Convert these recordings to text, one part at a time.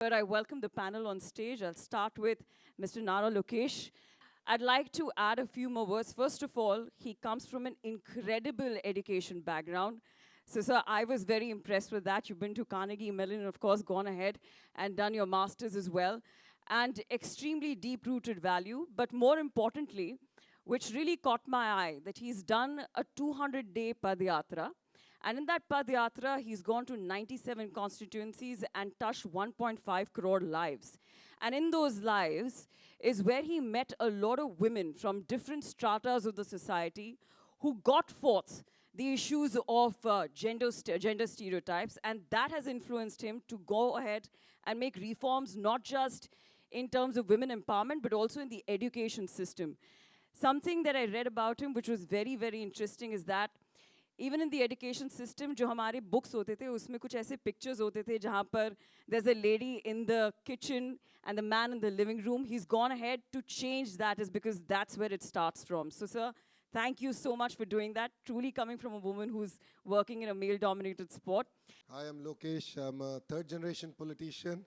But I welcome the panel on stage. I'll start with Mr. Nara Lokesh. I'd like to add a few more words. First of all, he comes from an incredible education background. So, sir, I was very impressed with that. You've been to Carnegie Mellon and, of course, gone ahead and done your master's as well. And extremely deep-rooted value. But more importantly, which really caught my eye, that he's done a 200-day Padayatra. And in that Padayatra, he's gone to 97 constituencies and touched 1.5 crore lives. And in those lives is where he met a lot of women from different stratas of the society who got forth the issues of gender stereotypes, and that has influenced him to go ahead and make reforms, not just in terms of women empowerment, but also in the education system. Something that I read about him, which was very, very interesting, is that even in the education system, जो हमारे books होते थे, उसमें कुछ ऐसे pictures होते थे जहाँ पर there's a lady in the kitchen and the man in the living room. He's gone ahead to change that, is because that's where it starts from. So, sir, thank you so much for doing that. Truly coming from a woman who's working in a male-dominated sport. Hi, I'm Lokesh. I'm a third-generation politician.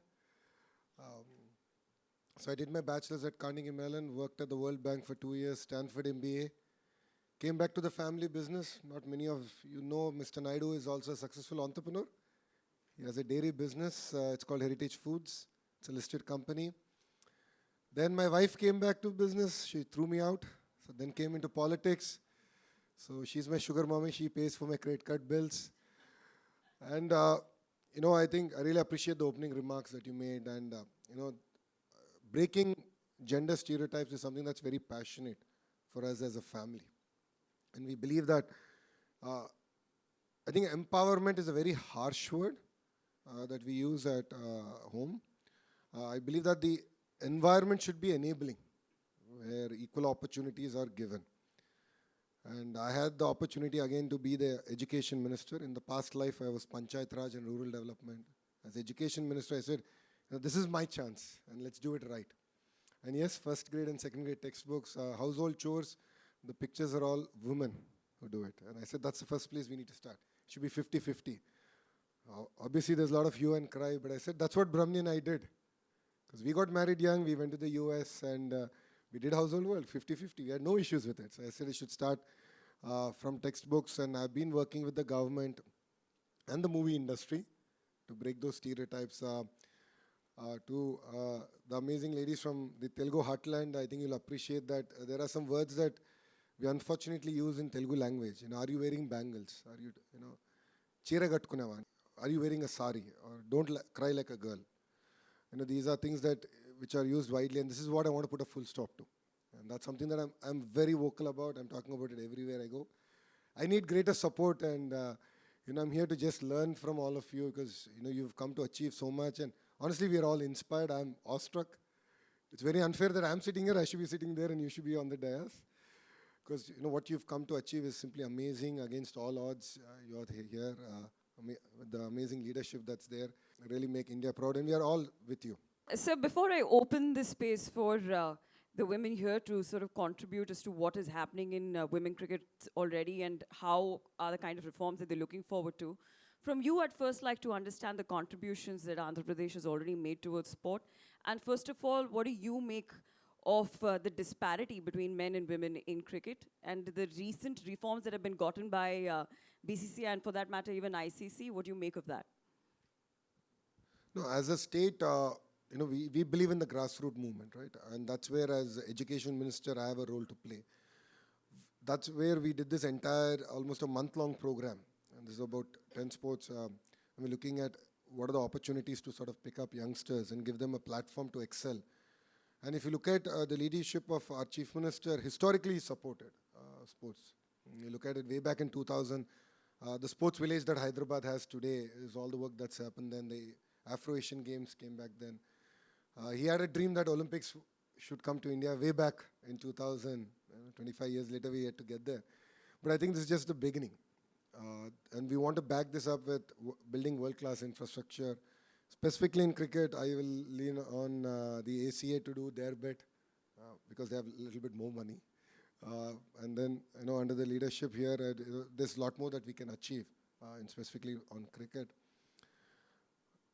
Um, so I did my bachelor's at Carnegie Mellon, worked at the World Bank for 2 years, Stanford MBA. Came back to the family business. Not many of you know Mr. Naidu is also a successful entrepreneur. He has a dairy business. It's called Heritage Foods. It's a listed company. Then my wife came back to business. She threw me out. So then came into politics. So she's my sugar mommy. She pays for my credit card bills. And, I think I really appreciate the opening remarks that you made. And, breaking gender stereotypes is something that's very passionate for us as a family. And we believe that, I think empowerment is a very harsh word that we use at home. I believe that the environment should be enabling, where equal opportunities are given. And I had the opportunity again to be the education minister. In the past life, I was Panchayat Raj and Rural Development. As education minister, I said, this is my chance, and let's do it right. And yes, first grade and second grade textbooks, household chores, the pictures are all women who do it. And I said, that's the first place we need to start. It should be 50-50. Obviously, there's a lot of hue and cry, but I said, that's what Brahmani and I did. Because we got married young, we went to the US, and we did household work, 50-50. We had no issues with it. So I said, it should start from textbooks, and I've been working with the government and the movie industry to break those stereotypes. To the amazing ladies from the Telugu heartland, I think you'll appreciate that there are some words that we unfortunately use in Telugu language. Are you wearing bangles? Are you, chira kattuneva? Are you wearing a sari? Or don't cry like a girl. These are things that which are used widely, and this is what I want to put a full stop to. And that's something that I'm very vocal about. I'm talking about it everywhere I go. I need greater support, and I'm here to just learn from all of you, because you've come to achieve so much, and honestly, we are all inspired. I'm awestruck. It's very unfair that I'm sitting here, I should be sitting there, and you should be on the dais. Because what you've come to achieve is simply amazing against all odds. You're here with the amazing leadership that's there. Really make India proud, and we are all with you. So before I open the space for the women here to sort of contribute as to what is happening in women cricket already and how are the kind of reforms that they're looking forward to, from you, I'd first like to understand the contributions that Andhra Pradesh has already made towards sport. And first of all, what do you make of the disparity between men and women in cricket and the recent reforms that have been gotten by BCCI and, for that matter, even ICC? What do you make of that? No, as a state, we believe in the grassroots movement, right? And that's where, as education minister, I have a role to play. That's where we did this entire, almost a month-long program. And this is about 10 sports. We're looking at what are the opportunities to sort of pick up youngsters and give them a platform to excel. And if you look at the leadership of our chief minister, historically he supported sports. You look at it way back in 2000, the sports village that Hyderabad has today is all the work that's happened then. The Afro-Asian Games came back then. He had a dream that Olympics should come to India way back in 2000. 25 years later, we had to get there. But I think this is just the beginning. And we want to back this up with building world-class infrastructure. Specifically in cricket, I will lean on the ACA to do their bit because they have a little bit more money. And then, under the leadership here, there's a lot more that we can achieve, and specifically on cricket.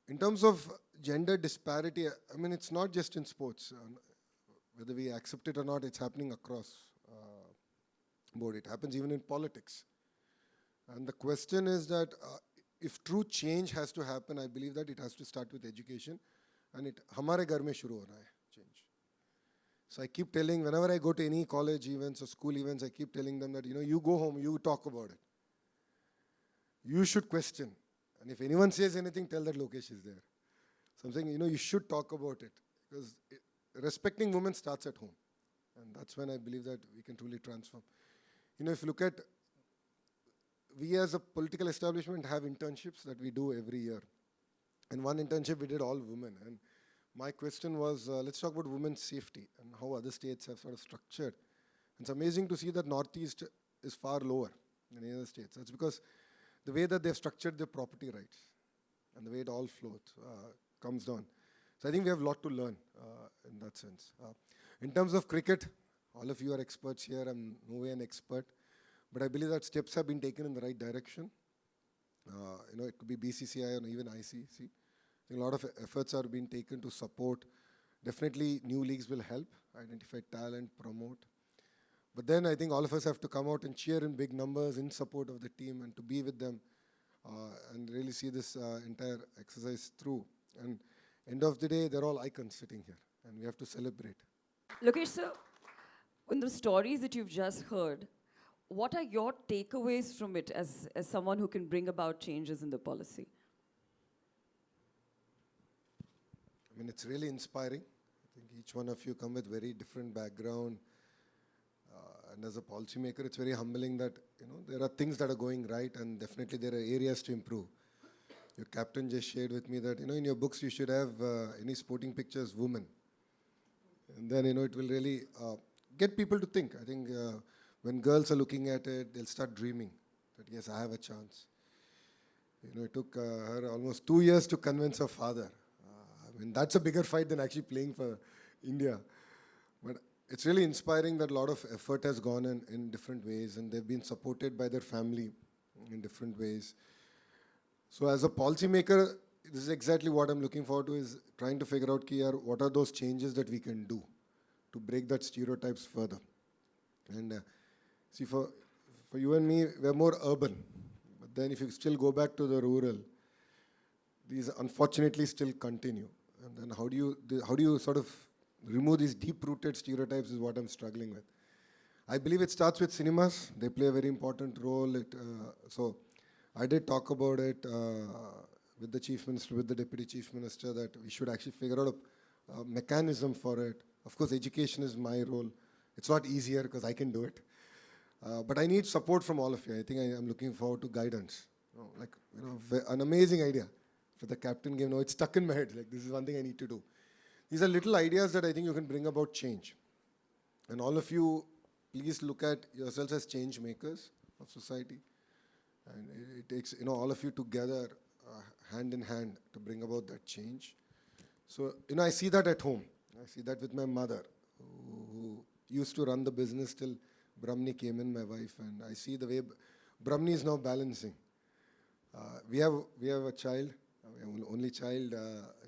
in terms of gender disparity, I mean, it's not just in sports. Whether we accept it or not, it's happening across board. It happens even in politics. And the question is that if true change has to happen, I believe that it has to start with education. And it हमारे घर में शुरू हो रहा है change. So I keep telling, whenever I go to any college events or school events, I keep telling them that, you go home, you talk about it. You should question. And if anyone says anything, tell that Lokesh is there. So I'm saying, you should talk about it. Because respecting women starts at home. And that's when I believe that we can truly transform. If you look at, we as a political establishment have internships that we do every year. And one internship we did all women. And my question was, let's talk about women's safety and how other states have sort of structured. It's amazing to see that Northeast is far lower than any other states. That's because the way that they've structured their property rights and the way it all flows comes down. So I think we have a lot to learn in that sense. In terms of cricket, all of you are experts here. I'm no way an expert. But I believe that steps have been taken in the right direction. It could be BCCI or even ICC. A lot of efforts are being taken to support. Definitely new leagues will help, identify talent, promote. But then I think all of us have to come out and cheer in big numbers in support of the team and to be with them and really see this entire exercise through. And end of the day, they're all icons sitting here and we have to celebrate. Lokesh, sir, in the stories that you've just heard, what are your takeaways from it as someone who can bring about changes in the policy? I mean, it's really inspiring. I think each one of you come with very different background. And as a policymaker, it's very humbling that, there are things that are going right and definitely there are areas to improve. Your captain just shared with me that, in your books you should have any sporting pictures, women. And then, it will really get people to think. I think when girls are looking at it, they'll start dreaming that, yes, I have a chance. It took her almost 2 years to convince her father. I mean, that's a bigger fight than actually playing for India. But it's really inspiring that a lot of effort has gone in different ways and they've been supported by their family in different ways. So as a policymaker, this is exactly what I'm looking forward to, is trying to figure out what are those changes that we can do to break that stereotypes further. And see, for you and me, we're more urban. But then if you still go back to the rural, these unfortunately still continue. And then how do you sort of remove these deep-rooted stereotypes is what I'm struggling with. I believe it starts with cinemas. They play a very important role. So I did talk about it with the Chief Minister, with the Deputy Chief Minister, that we should actually figure out a mechanism for it. Of course, education is my role. It's not easier because I can do it. But I need support from all of you. I think I'm looking forward to guidance. An amazing idea for the captain game. It's stuck in my head. This is one thing I need to do. These are little ideas that I think you can bring about change. And all of you, please look at yourselves as change makers of society. And it takes, all of you together, hand in hand, to bring about that change. So, I see that at home. I see that with my mother, who used to run the business till Brahmani came in, my wife. And I see the way Brahmani is now balancing. We have a child. We have an only child.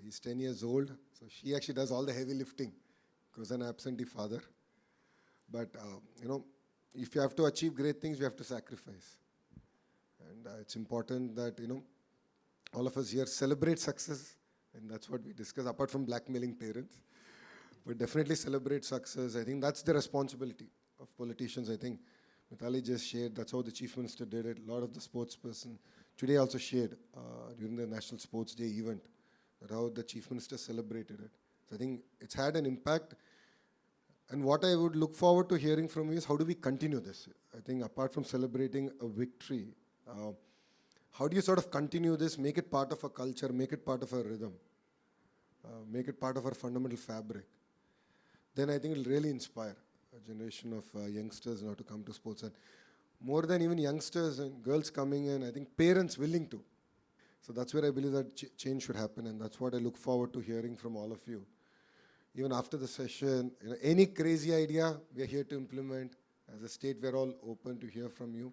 He's 10 years old. So she actually does all the heavy lifting because an absentee father. But, if you have to achieve great things, we have to sacrifice. And it's important that, all of us here celebrate success. And that's what we discuss, apart from blackmailing parents. But definitely celebrate success. I think that's the responsibility of politicians. I think Mithali just shared, that's how the Chief Minister did it. A lot of the sportsperson today also shared during the National Sports Day event, that how the Chief Minister celebrated it. So I think it's had an impact. And what I would look forward to hearing from you is, how do we continue this? I think apart from celebrating a victory, how do you sort of continue this, make it part of a culture, make it part of a rhythm, make it part of our fundamental fabric? Then I think it'll really inspire a generation of youngsters now to come to sports. And more than even youngsters and girls coming in, I think parents willing to. So that's where I believe that change should happen, and that's what I look forward to hearing from all of you. Even after the session, any crazy idea, we are here to implement. As a state, we're all open to hear from you.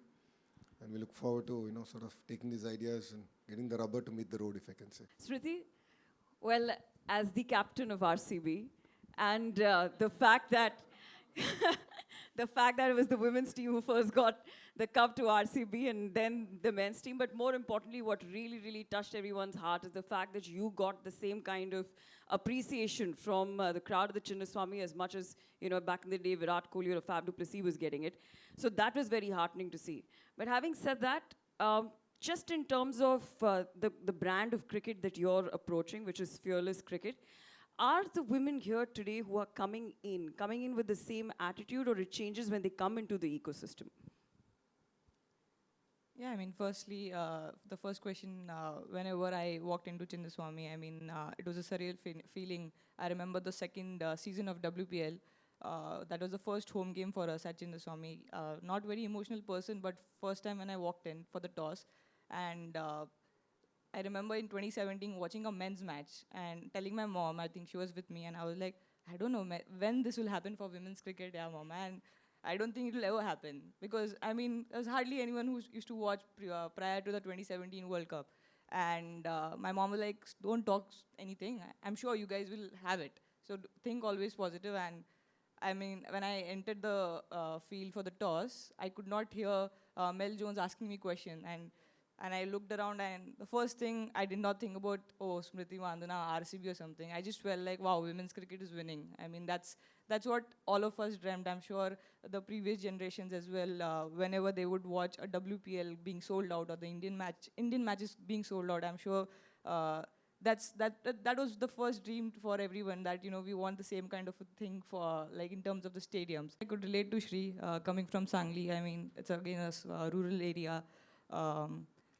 And we look forward to, sort of taking these ideas and getting the rubber to meet the road, if I can say. Smriti, Well, as the captain of RCB, and the fact that the fact that it was the women's team who first got the cup to RCB and then the men's team, but more importantly, what really, really touched everyone's heart is the fact that you got the same kind of appreciation from the crowd of the Chinnaswamy as much as, back in the day, Virat Kohli or Fab du Plessis was getting it. So that was very heartening to see. But having said that, just in terms of the brand of cricket that you're approaching, which is fearless cricket, are the women here today who are coming in with the same attitude, or it changes when they come into the ecosystem? Yeah, I mean, firstly, the first question, whenever I walked into Chinnaswamy, I mean, it was a surreal feeling. I remember the second season of WPL. That was the first home game for us at Chinnaswamy. Not very emotional person, but first time when I walked in for the toss. And I remember in 2017 watching a men's match and telling my mom, I think she was with me, and I was like, I don't know when this will happen for women's cricket, yeah, mom. And I don't think it will ever happen because, I mean, there's hardly anyone who used to watch prior to the 2017 World Cup. And my mom was like, don't talk anything. I'm sure you guys will have it. So think always positive. And I mean, when I entered the field for the toss, I could not hear Mel Jones asking me question. And I looked around, and the first thing, I did not think about, oh, Smriti Mandana, RCB or something. I just felt like, wow, women's cricket is winning. I mean, that's what all of us dreamt. I'm sure the previous generations as well, whenever they would watch a WPL being sold out or the Indian matches being sold out, I'm sure that was the first dream for everyone, that, we want the same kind of a thing for, like, in terms of the stadiums. I could relate to Shri, coming from Sangli. I mean, it's again a rural area.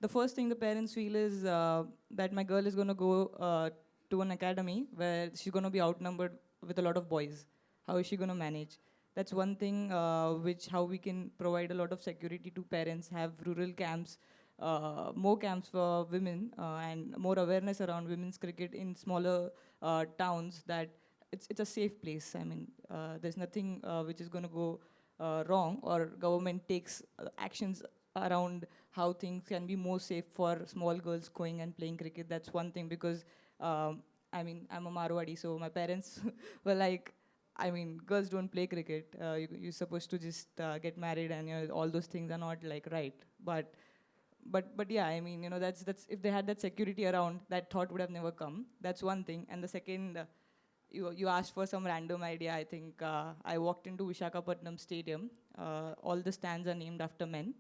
The first thing the parents feel is that my girl is going to go to an academy where she's going to be outnumbered with a lot of boys. How is she going to manage? That's one thing how we can provide a lot of security to parents, have rural camps, more camps for women, and more awareness around women's cricket in smaller towns, that it's a safe place. I mean, there's nothing which is going to go wrong, or government takes actions around how things can be more safe for small girls going and playing cricket. That's one thing, because I mean, I'm a Marwadi, so my parents were like, I mean, girls don't play cricket. You're supposed to just get married, and all those things are not like right. But yeah, I mean, that's if they had that security around, that thought would have never come. That's one thing. And the second, you asked for some random idea. I think I walked into Visakhapatnam Stadium. All the stands are named after men.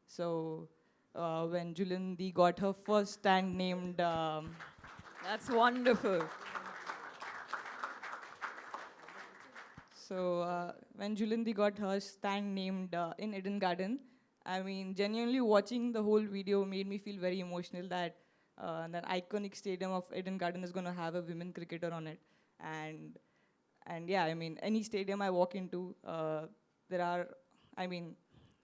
So when Julindi got her first stand named... That's wonderful. So when Julindi got her stand named in Eden Garden, I mean, genuinely watching the whole video made me feel very emotional that that iconic stadium of Eden Garden is going to have a women cricketer on it. And yeah, I mean, any stadium I walk into, there are, I mean,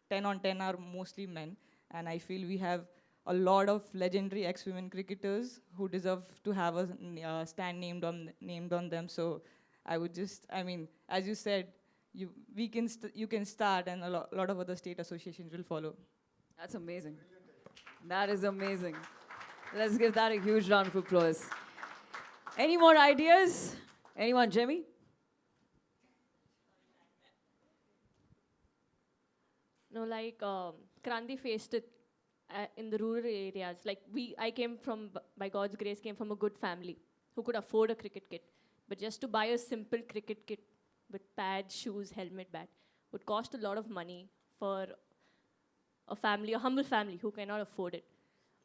10 on 10 are mostly men. And I feel we have a lot of legendary ex-women cricketers who deserve to have a stand named on them. So I would just, I mean, as you said, you can start, and a lot of other state associations will follow. That's amazing. That is amazing. Let's give that a huge round of applause. Any more ideas? Anyone, Jimmy? No, like Kranti faced it in the rural areas. Like I came from, by God's grace, came from a good family who could afford a cricket kit. But just to buy a simple cricket kit with pads, shoes, helmet, bat would cost a lot of money for a family, a humble family who cannot afford it.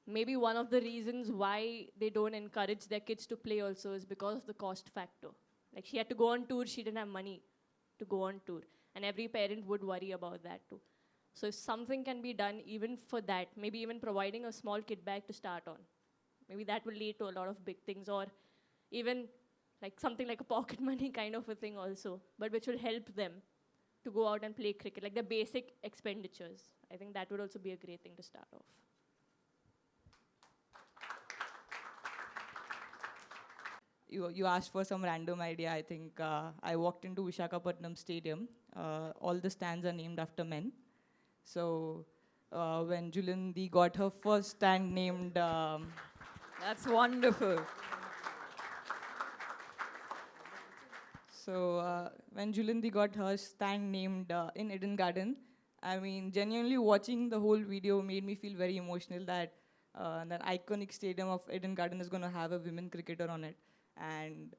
Maybe one of the reasons why they don't encourage their kids to play also is because of the cost factor. Like she had to go on tour, she didn't have money to go on tour. And every parent would worry about that too. So if something can be done even for that, maybe even providing a small kit bag to start on, maybe that will lead to a lot of big things, or even like something like a pocket money kind of a thing also, but which will help them to go out and play cricket, like the basic expenditures. I think that would also be a great thing to start off. You asked for some random idea. I think I walked into Visakhapatnam Stadium. All the stands are named after men. So when Julindi got her first stand named... That's wonderful. So when Julindi got her stand named in Eden Garden, I mean, genuinely watching the whole video made me feel very emotional that that iconic stadium of Eden Garden is going to have a women cricketer on it. And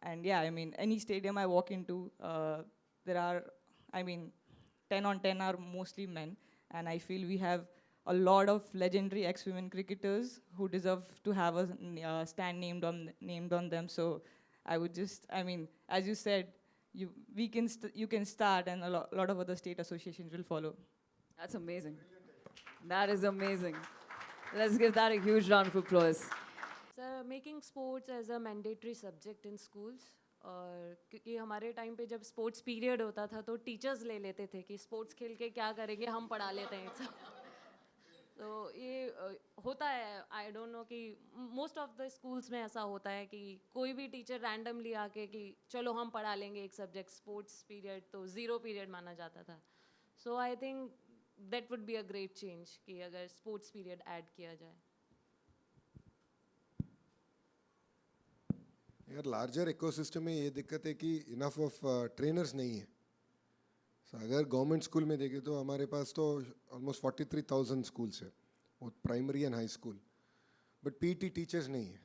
and yeah, I mean, any stadium I walk into, there are, I mean, 10 on 10 are mostly men. And I feel we have a lot of legendary ex-women cricketers who deserve to have a stand named on them. So I would just, I mean, as you said, you can start, and a lot of other state associations will follow. That's amazing. That is amazing. Let's give that a huge round of applause. Sir making sports as a mandatory subject in schools, और क्योंकि हमारे time पे जब sports period होता था तो teachers ले लेते थे कि स्पोर्ट्स खेल के क्या करेंगे, हम पढ़ा लेते हैं तो ये होता है, आई डोंट नो कि मोस्ट ऑफ द स्कूल्स में ऐसा होता है कि कोई भी टीचर रैंडमली आके कि चलो हम पढ़ा लेंगे एक सब्जेक्ट, स्पोर्ट्स पीरियड तो ज़ीरो पीरियड माना जाता था. So I think that would be a great change कि अगर स्पोर्ट्स पीरियड ऐड किया जाए. यार लार्जर इकोसिस्टम में ये दिक्कत है कि इनफ ऑफ ट्रेनर्स नहीं है. अगर गवर्नमेंट स्कूल में देखें तो हमारे पास तो ऑलमोस्ट 43,000 स्कूल्स है, वो primary and high school, but PT teachers नहीं है.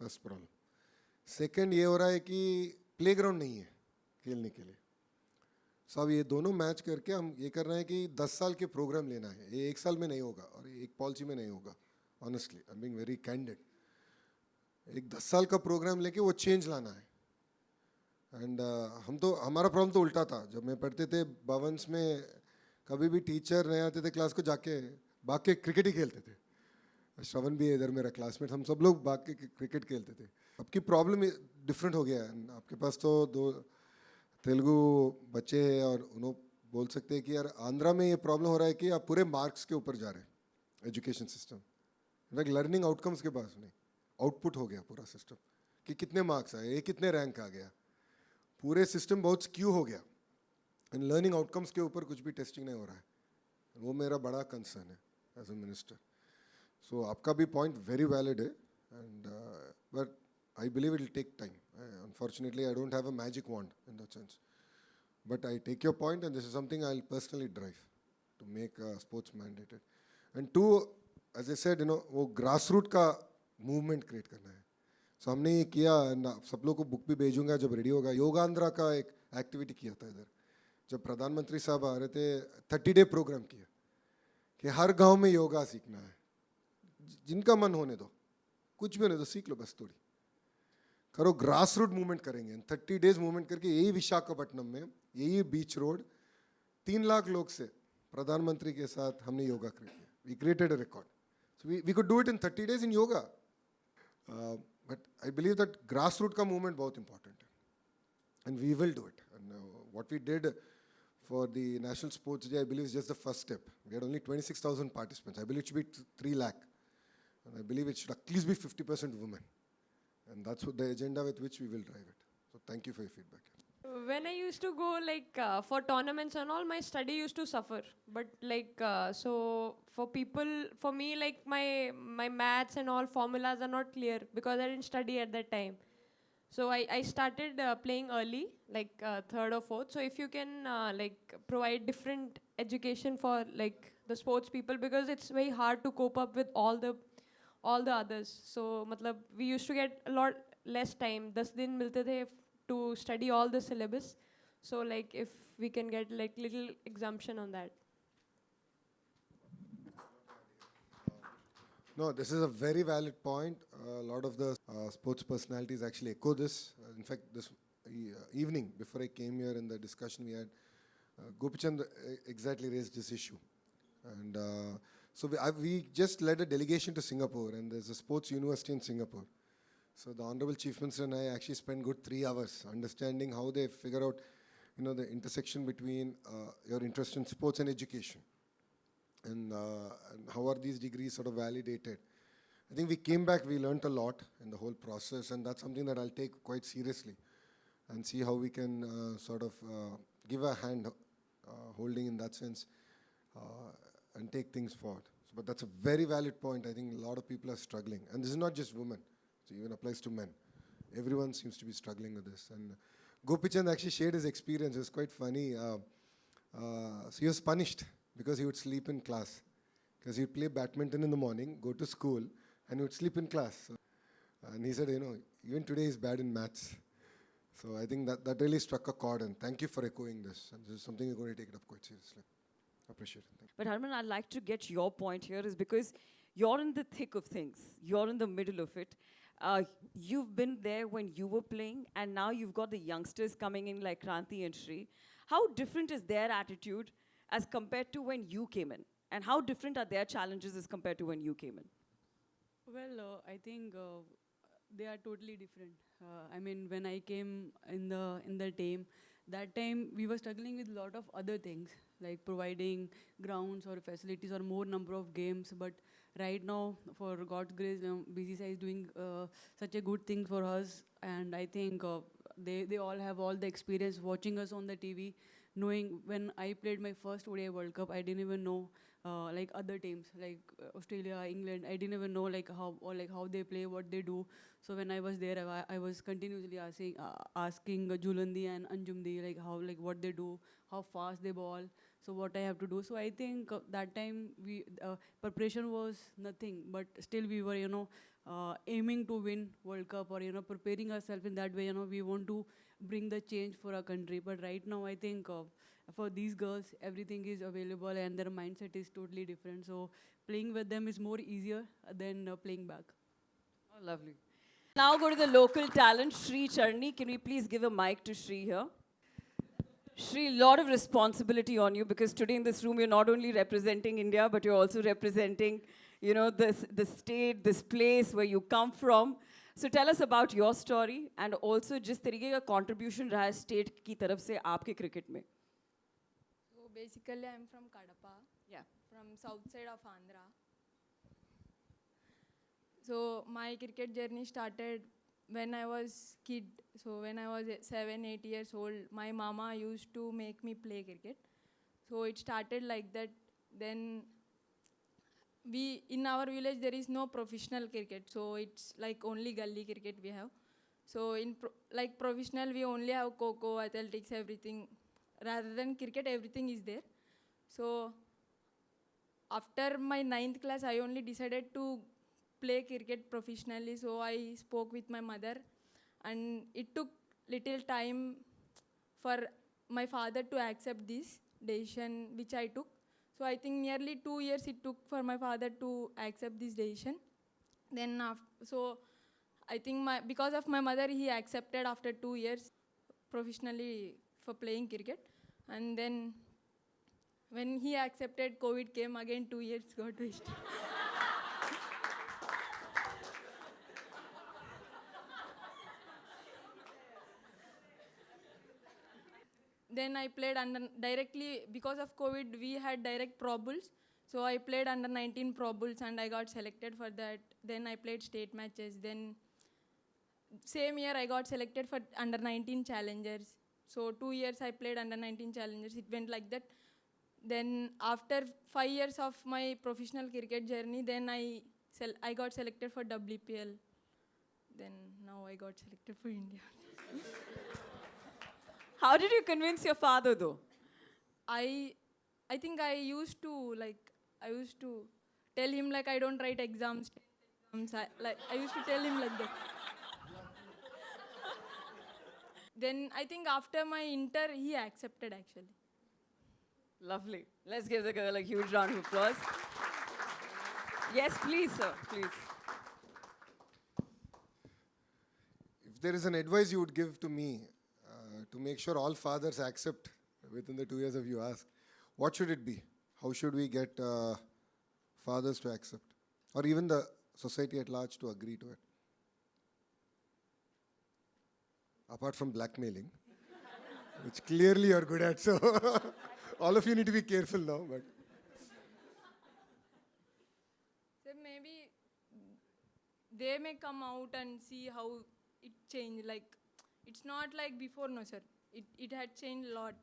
First problem. सेकंड ये हो रहा है कि प्लेग्राउंड नहीं है खेलने के लिए. सो अब ये दोनों मैच करके हम ये कर रहे हैं कि 10 साल के प्रोग्राम लेना है. ये एक साल में नहीं होगा और एक पॉलिसी में नहीं होगा. Honestly I am being very candid. एक 10 साल का प्रोग्राम लेके वो चेंज लाना है. एंड हम तो, हमारा प्रॉब्लम तो उल्टा था. जब मैं पढ़ते थे भवन्स में, कभी भी टीचर नहीं आते थे क्लास को, जाके भाग के क्रिकेट ही खेलते थे. श्रवण भी है इधर मेरा क्लासमेट, हम सब लोग भाग के क्रिकेट खेलते थे. अब की प्रॉब्लम डिफरेंट हो गया है. आपके पास तो 2 तेलुगु बच्चे हैं और उन्होंने बोल सकते हैं कि यार आंध्रा में ये प्रॉब्लम हो रहा है कि आप पूरे मार्क्स के ऊपर जा रहे हैं education system. In fact learning outcomes के पास नहीं, आउटपुट हो गया पूरा सिस्टम कि कितने मार्क्स आए, ये कितने रैंक आ गया. पूरे सिस्टम बहुत स्क्यू हो गया. इन लर्निंग आउटकम्स के ऊपर कुछ भी टेस्टिंग नहीं हो रहा है. वो मेरा बड़ा कंसर्न है एज अ मिनिस्टर. सो आपका भी पॉइंट वेरी वैलिड है, and but I believe it will take time. Unfortunately I don't have a magic wand in that sense, but I take your point and this is something I will personally drive to make sports mandated. And to, as I said, वो grass root का movement create करना है. सो हमने ये किया, सब लोग को बुक भी भेजूंगा जब रेडी होगा. योगा आंध्रा का एक एक्टिविटी किया था इधर, जब प्रधानमंत्री साहब आ रहे थे. 30-day प्रोग्राम किया कि हर गांव में योगा सीखना है. जिनका मन होने दो, कुछ भी होने दो, सीख लो, बस थोड़ी करो. ग्रास रूट मूवमेंट करेंगे. 30 days मूवमेंट करके यही विशाखापट्टनम में, यही बीच रोड, 3 लाख लोग से प्रधानमंत्री के साथ हमने योगा किया. We created a record. So we could do it in 30 days in yoga. But I believe that grassroots ka movement बहुत important है. And we will do it. And what we did for the National Sports Day, I believe, is just the first step. We had only 26,000 participants. I believe it should be 3 lakh. And I believe it should at least be 50% women. And that's what the agenda with which we will drive it. So thank you for your feedback. When I used to go like for tournaments and all, my study used to suffer. But like so for people, for me, like my maths and all formulas are not clear because I didn't study at that time. So I started playing early, like 3rd or 4th. So if you can like provide different education for like the sports people, because it's very hard to cope up with all the others. So matlab we used to get a lot less time. 10 दिन मिलते थे to study all the syllabus. So like if we can get like little exemption on that. No, this is a very valid point. A lot of the sports personalities actually echo this. In fact, this evening, before I came here in the discussion we had, Gopichand exactly raised this issue. And so we just led a delegation to Singapore, and there's a sports university in Singapore. So the Honorable Chief Minister and I actually spent good 3 hours understanding how they figure out, the intersection between your interest in sports and education. And how are these degrees sort of validated. I think we came back, we learned a lot in the whole process, and that's something that I'll take quite seriously and see how we can sort of give a hand holding in that sense and take things forward. So, but that's a very valid point. I think a lot of people are struggling. And this is not just women. It even applies to men. Everyone seems to be struggling with this. And Gopichand actually shared his experience. It was quite funny. So he was punished because he would sleep in class. Because he'd play badminton in the morning, go to school, and he would sleep in class. And he said, even today he's bad in maths. So I think that really struck a chord, and thank you for echoing this. And this is something we're going to take it up quite seriously. Appreciate it. Thank you. But Harman, I'd like to get your point here is because you're in the thick of things. You're in the middle of it. You've been there when you were playing, and now you've got the youngsters coming in like Kranti and Shri. How different is their attitude as compared to when you came in? And how different are their challenges as compared to when you came in? Well, I think they are totally different. I mean, when I came in the team, that time we were struggling with a lot of other things, like providing grounds or facilities or more number of games. But right now, for God's grace, BCCI is doing such a good thing for us, and I think they all have all the experience watching us on the TV. Knowing when I played my first ODI World Cup, I didn't even know like other teams like Australia, England. I didn't even know like how they play, what they do. So when I was there, I was continuously asking Julandi and Anjumdi like what they do, how fast they ball, so what I have to do. So I think that time we preparation was nothing, but still we were aiming to win World Cup or preparing ourselves in that way. We want to bring the change for our country. But right now I think for these girls everything is available and their mindset is totally different. So playing with them is more easier than playing back. Oh, lovely. Now go to the local talent, Shri Charni. Can we please give a mic to Shri here? Shri, a lot of responsibility on you because today in this room you're not only representing India, but you're also representing, the state, this place where you come from. So tell us about your story and also जिस तरीके का contribution रहा है state की तरफ से आपके cricket में. So basically I'm from Kadapa. Yeah. From south side of Andhra. So my cricket journey started when I was kid. So when I was 7-8 years old, my mama used to make me play cricket. So it started like that. Then in our village there is no professional cricket, so it's like only gully cricket we have. So in professional we only have kho-kho, athletics, everything. Rather than cricket, everything is there. So after my 9th class, I only decided to play cricket professionally. So I spoke with my mother, and it took little time for my father to accept this decision which I took. So I think nearly 2 years it took for my father to accept this decision. Then so I think because of my mother, he accepted after 2 years professionally for playing cricket. And then when he accepted, COVID came again, 2 years got wasted. Then I played directly, because of COVID, we had direct Pro Bulls. So I played under 19 Pro Bulls and I got selected for that. Then I played state matches. Then same year I got selected for under 19 challengers. So 2 years I played under 19 challengers. It went like that. Then after 5 years of my professional cricket journey, then I got selected for WPL. Then now I got selected for India. How did you convince your father though? I think I used to tell him like I don't write exams. I used to tell him like that. Then I think after my inter, he accepted actually. Lovely. Let's give the girl a huge round of applause. Yes, please, sir, please. If there is an advice you would give to me to make sure all fathers accept within the 2 years of you ask, what should it be? How should we get fathers to accept? Or even the society at large to agree to it? Apart from blackmailing, which clearly you're good at, so all of you need to be careful now. But So maybe they may come out and see how it changed. Like, it's not like before, no sir. It had changed a lot.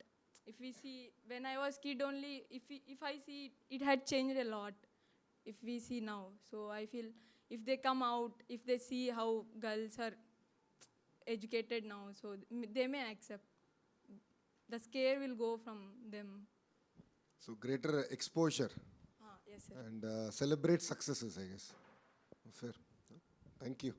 If we see, when I was kid only, if I see, it had changed a lot. If we see now. So I feel if they come out, if they see how girls are educated now, so they may accept. The scare will go from them. So greater exposure Yes, sir. and celebrate successes, I guess. Fair. Thank you.